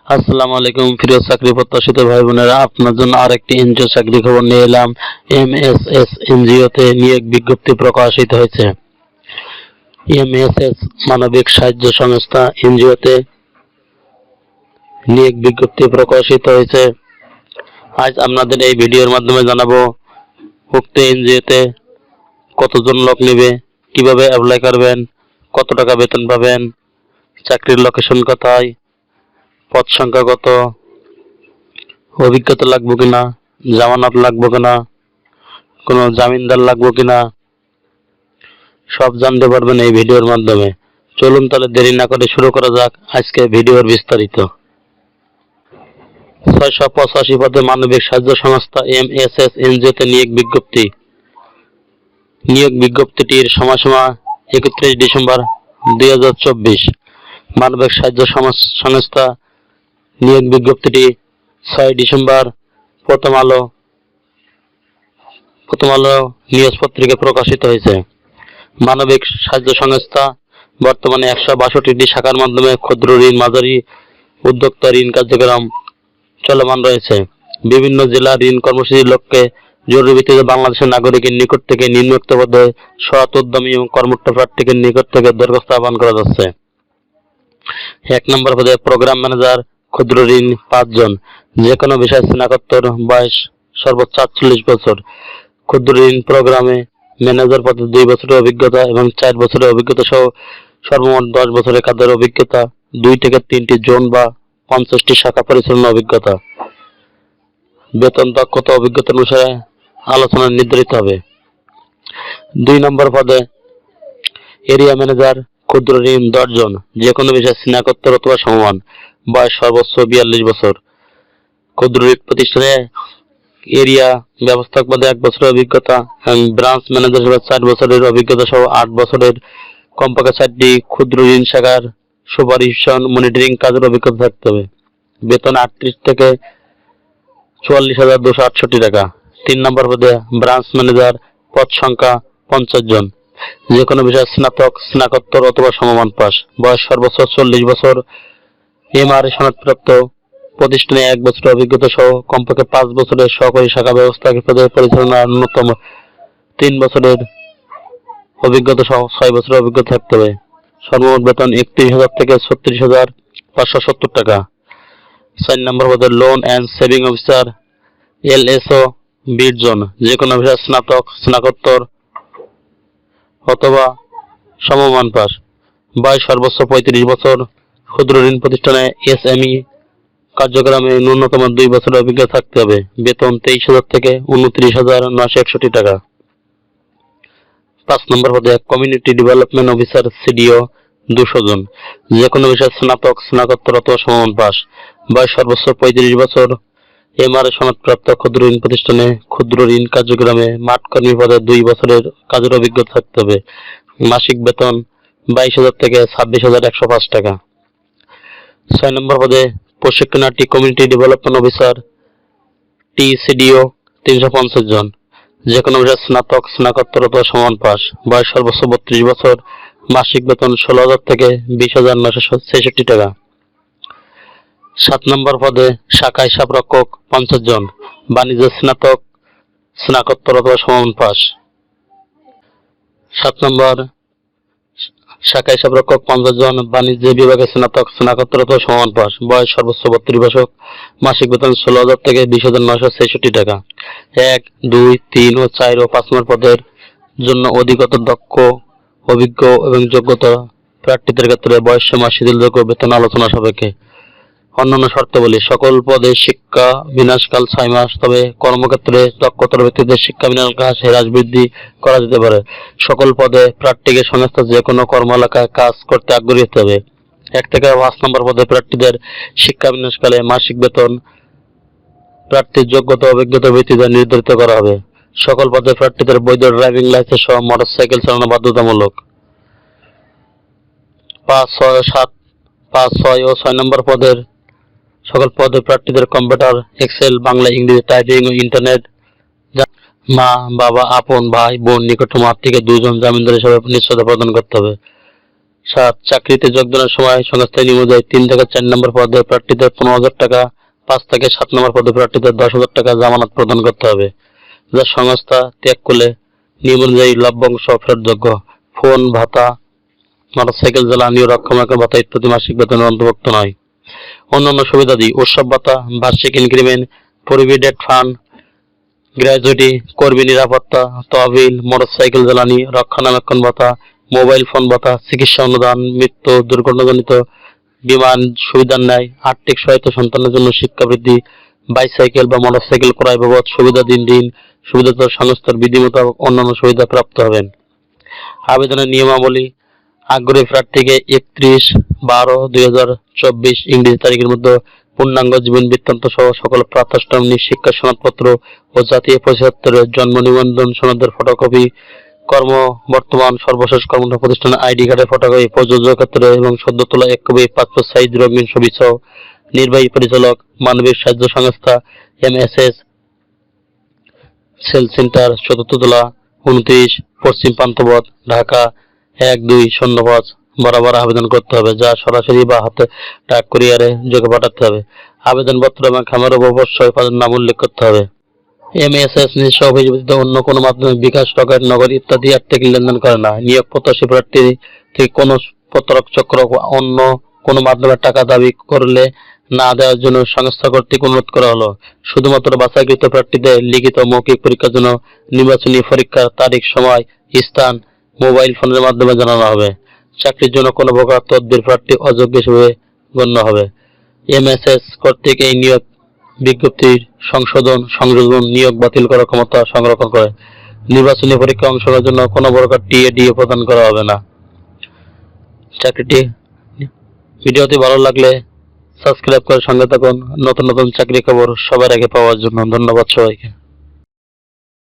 আসসালামু আলাইকুম প্রিয় চাকরি প্রত্যাশিত ভাই বোনেরা, আপনার জন্য আরেকটি এনজিও চাকরি খবর নিয়ে এলাম। এমএসএস এনজিওতে নিয়োগ বিজ্ঞপ্তি প্রকাশিত হয়েছে। এমএসএস মানবিক সাহায্য সংস্থা এনজিওতে নিয়োগ বিজ্ঞপ্তি প্রকাশিত হয়েছে। আজ আপনাদের এই ভিডিওর মাধ্যমে জানাবো উক্ত এনজিওতে কতজন লোক নেবে, কিভাবে অ্যাপ্লাই করবেন, কত টাকা বেতন পাবেন, চাকরির লোকেশন কোথায়, পদ সংখ্যা কত, অভিজ্ঞতা লাগবে কিনা, জামানত লাগবে কিনা, কোনো জামিনদার লাগবে কিনা, সব জানতে পারবেন এই ভিডিওর মাধ্যমে। চলুন তাহলে দেরি না করে শুরু করা যাক আজকে ভিডিওর বিস্তারিত। 685 পদে মানবিক সাহায্য সংস্থা এমএসএস এনজিওতে নিয়োগ বিজ্ঞপ্তি। নিয়োগ বিজ্ঞপ্তিটির সময়সীমা 31 ডিসেম্বর 2024। মানবিক সাহায্য সংস্থা নিয়োগ বিজ্ঞপ্তিটি 6 ডিসেম্বর প্রথম আলো নিউজ পত্রিকায় প্রকাশিত হয়েছে। মানবিক সাহায্য সংস্থা বর্তমানে 162টি শাখার মাধ্যমে ক্ষুদ্র ঋণ, মাঝারি উদ্যোক্তা ঋণ কার্যক্রম চলমান রয়েছে। বিভিন্ন জেলা ঋণ কর্মসূচির লক্ষ্যে জরুরি ভিত্তিতে বাংলাদেশের নাগরিকের নিকট থেকে নিম্নোক্ত পদে সৎ, উদ্যমী এবং কর্মঠ প্রার্থীদের নিকট থেকে দরখাস্ত আহ্বান করা যাচ্ছে। 1 নম্বর পদে প্রোগ্রাম ম্যানেজার, ক্ষুদ্র ঋণ 5 জন, যে কোনো বিষয়ে স্নাতকোত্তর, বয়স সর্বোচ্চ 48 বছর। ক্ষুদ্র ঋণ প্রোগ্রামে ম্যানেজার পদে 2 বছরের অভিজ্ঞতা এবং 4 বছরের অভিজ্ঞতা সহ সর্বমোট 10 বছরের কাজের অভিজ্ঞতা, 2 থেকে 3টি জোন বা 50টি শাখা পরিচালনার অভিজ্ঞতা। বেতন দক্ষতা অভিজ্ঞতা অনুসারে আলোচনা নির্ধারিত হবে। 2 নম্বর পদে এরিয়া ম্যানেজার, ক্ষুদ্র ঋণ 10 জন, যে কোনো বিষয়ে স্নাতকোত্তর অথবা সমমান, বয়স সর্বোচ্চ 42 বছর। ক্ষুদ্র ঋণ প্রতিষ্ঠানে এরিয়া ব্যবস্থাপক পদে 1 বছরের অভিজ্ঞতা এবং ব্রাঞ্চ ম্যানেজার হিসেবে 4 বছরের অভিজ্ঞতা সহ 8 বছরের কমপক্ষে 4টি ক্ষুদ্র ঋণ শাখার সুপারভিশন মনিটরিং কাজের অভিজ্ঞতা থাকতে হবে। বেতন 38 থেকে 44,268 টাকা। 3 নম্বর পদে ব্রাঞ্চ ম্যানেজার, পদ সংখ্যা 50 জন, যে কোনো বিষয়ে স্নাতক, স্নাতকোত্তর অথবা সমমান পাস, বয়স সর্বোচ্চ 40 বছর, এমআরএ সনদপ্রাপ্ত, প্রতিষ্ঠানে 1 বছরের অভিজ্ঞতা সহ কমপক্ষে 5 বছরের সহকারী শাখা ব্যবস্থাপক পদে পরিচালনার ন্যূনতম 3 বছরের অভিজ্ঞতা সহ 6 বছরের অভিজ্ঞতা থাকতে হবে। সর্বমোট বেতন 31,000 থেকে 36,570 টাকা। 4 নম্বর পদে লোন অ্যান্ড সেভিং অফিসার, এলএসও 20 জন, যে কোনো বিষয়ে স্নাতক, স্নাতকোত্তর অথবা সমমান পাস, বয়স সর্বোচ্চ 35 বছর। ক্ষুদ্র ঋণ প্রতিষ্ঠানে এসএমই কার্যক্রমে ন্যূনতম 2 বছরের অভিজ্ঞতা থাকতে হবে। বেতন 23,000 থেকে 29,961 টাকা। 5 নম্বর পদে কমিউনিটি ডেভেলপমেন্ট অফিসার, সিডিও 200 জন, যে কোনো বিষয়ে স্নাতক, স্নাতকোত্তর অথবা সমমান পাস, বয়স সর্বোচ্চ 35 বছর। এমআরএ সনদপ্রাপ্ত ক্ষুদ্র ঋণ প্রতিষ্ঠানে ক্ষুদ্র ঋণ কার্যক্রমে মাঠ কর্মী পদে 2 বছরের কাজের অভিজ্ঞতা থাকতে হবে। মাসিক বেতন 22,000 থেকে 26,105 টাকা। 6 নম্বর পদে প্রশিক্ষণার্থী কমিউনিটি ডেভেলপমেন্ট অফিসার, টিসিডিও 350 জন, যে কোনো বিষয়ে স্নাতক, স্নাতকোত্তর অথবা সমান পাস, বয়স সর্বোচ্চ 32 বছর। মাসিক বেতন 16,000 থেকে 20,966 টাকা। 7 নম্বর পদে শাখা হিসাবরক্ষক 50 জন, বাণিজ্য স্নাতক, স্নাতকোত্তর অথবা সমান পাস। 7 নম্বর শাখা হিসাবরক্ষক 50 জন, বাণিজ্য বিভাগে স্নাতক, স্নাতকোত্তর অথবা সমান পাস, বয়স সর্বোচ্চ 32 বছর। মাসিক বেতন 16,000 থেকে 20,966 টাকা। 1, 2, 3 ও 4 ও 5 নম্বর পদের জন্য অধিকতর দক্ষ, অভিজ্ঞ এবং যোগ্যতা প্রার্থীদের ক্ষেত্রে বয়সসীমা শিথিলযোগ্য, বেতন আলোচনা সাপেক্ষে। অন্যান্য শর্তাবলী: সকল পদে শিক্ষা বিন্যাসকাল 6 মাস, তবে কর্মক্ষেত্রে দক্ষতার ভিত্তিতে শিক্ষা বিন্যাসকাল হ্রাস বৃদ্ধি করা যেতে পারে। সকল পদে প্রার্থীকে সংস্থা যে কোনো কর্ম এলাকায় কাজ করতে আগ্রহী হতে হবে। 1 থেকে 5 নম্বর পদে প্রার্থীদের শিক্ষা বিন্যাসকালে মাসিক বেতন প্রার্থীর যোগ্যতা অভিজ্ঞতার ভিত্তিতে নির্ধারিত করা হবে। সকল পদে প্রার্থীদের বৈধ ড্রাইভিং লাইসেন্স সহ মোটরসাইকেল চালানো বাধ্যতামূলক। 5, 6 ও 6 নম্বর পদের সকল পদে প্রার্থীদের কম্পিউটার, এক্সেল, বাংলা, ইংরেজি টাইপিং ও ইন্টারনেট। মা, বাবা, আপন ভাই, বোন, নিকটতম আত্মীয়কে 2 জন জামিনদার হিসেবে নিশ্চয়তা প্রদান করতে হবে। 7. চাকরিতে যোগদানের সময় সংস্থায় নিয়োজিত 3 থেকে 4 নম্বর পদে প্রার্থীদের 15,000 টাকা, 5 থেকে 7 নম্বর পদে প্রার্থীদের 10,000 টাকা জামানত প্রদান করতে হবে, যা সংস্থা ত্যাগ করলে নিয়ম অনুযায়ী লভ্যাংশ ফেরতযোগ্য। ফোন ভাতা, মোটরসাইকেল জ্বালানি ও রক্ষণাবেক্ষণ ভাতা ইত্যাদি মাসিক বেতনের অন্তর্ভুক্ত নয়। অন্যান্য সুবিধাদি: উৎসব ভাতা, বার্ষিক ইনক্রিমেন্ট, প্রভিডেন্ট ফান্ড, গ্র্যাজুইটি, কর্মী নিরাপত্তা, তহবিল, মোটরসাইকেল জ্বালানি, রক্ষণাবেক্ষণ ভাতা, মোবাইল ফোন ভাতা, চিকিৎসা অনুদান, মৃত্যু, দুর্ঘটনাজনিত বিমান সুবিধার ন্যায় আর্থিক সহায়তা, সন্তানের জন্য শিক্ষাবৃত্তি, বাইসাইকেল বা মোটরসাইকেল ক্রয় বাবদ সুবিধা, ঋণ সুবিধাত সংস্থার বিধি মোতাবেক অন্যান্য সুবিধা প্রাপ্ত হবেন। আবেদনের নিয়মাবলী: আগ্রহী প্রার্থীকে 31/12/2024 ইংরেজি তারিখের মধ্যে পূর্ণাঙ্গ জীবন বৃত্তান্ত সহ সকল প্রাপ্তস্থানীয় শিক্ষা সনদপত্র ও জাতীয় পরিচয়পত্রের জন্ম নিবন্ধন সনদের ফটোকপি, বর্তমান সর্বশেষ কর্মরত প্রতিষ্ঠানের আইডি কার্ডের ফটোকপি, প্রযোজ্য ক্ষেত্রে এবং সদ্য তোলা 1 কপি পাসপোর্ট সাইজ রঙিন ছবি সহ নির্বাহী পরিচালক, মানবিক সাহায্য সংস্থা MSS সেল সেন্টার, 4th তলা, 29 পশ্চিম পান্থপথ, ঢাকা 1205 বরাবর আবেদন করতে হবে, যা সরাসরি বা হাতে ডাক কুরিয়ারে যোগে পাঠাতে হবে। আবেদনপত্র এবং খামের অবশ্যই উপাদান নাম উল্লেখ করতে হবে। MSS নিজস্ব অফিস ব্যতীত অন্য কোনো মাধ্যমে বিকাশ, রকেট, নগদ ইত্যাদি আর্থিক লেনদেন করে না। নিয়োগ প্রত্যাশী প্রার্থী থেকে কোনো প্রতারক চক্র অন্য কোনো মাধ্যমে টাকা দাবি করলে না দেওয়ার জন্য সংস্থা কর্তৃক অনুরোধ করা হলো। শুধুমাত্র বাছাইকৃত প্রার্থীদের লিখিত মৌখিক পরীক্ষার জন্য নির্বাচনী পরীক্ষার তারিখ, সময়, স্থান মোবাইল ফোনের মাধ্যমে জানানো হবে। চাকরির জন্য কোনো প্রকার তদবির প্রার্থী অযোগ্য হিসেবে গণ্য হবে। MSS কর্তৃক এই নিয়োগ বিজ্ঞপ্তির সংযোজন, নিয়োগ বাতিল করার ক্ষমতা সংরক্ষণ করে। নির্বাচনী পরীক্ষায় অংশগ্রহণের জন্য কোনো প্রকার TA প্রদান করা হবে না। ভিডিওটি ভালো লাগলে সাবস্ক্রাইব করে সঙ্গে থাকুন নতুন নতুন চাকরি খবর সবার আগে পাওয়ার জন্য। ধন্যবাদ সবাইকে।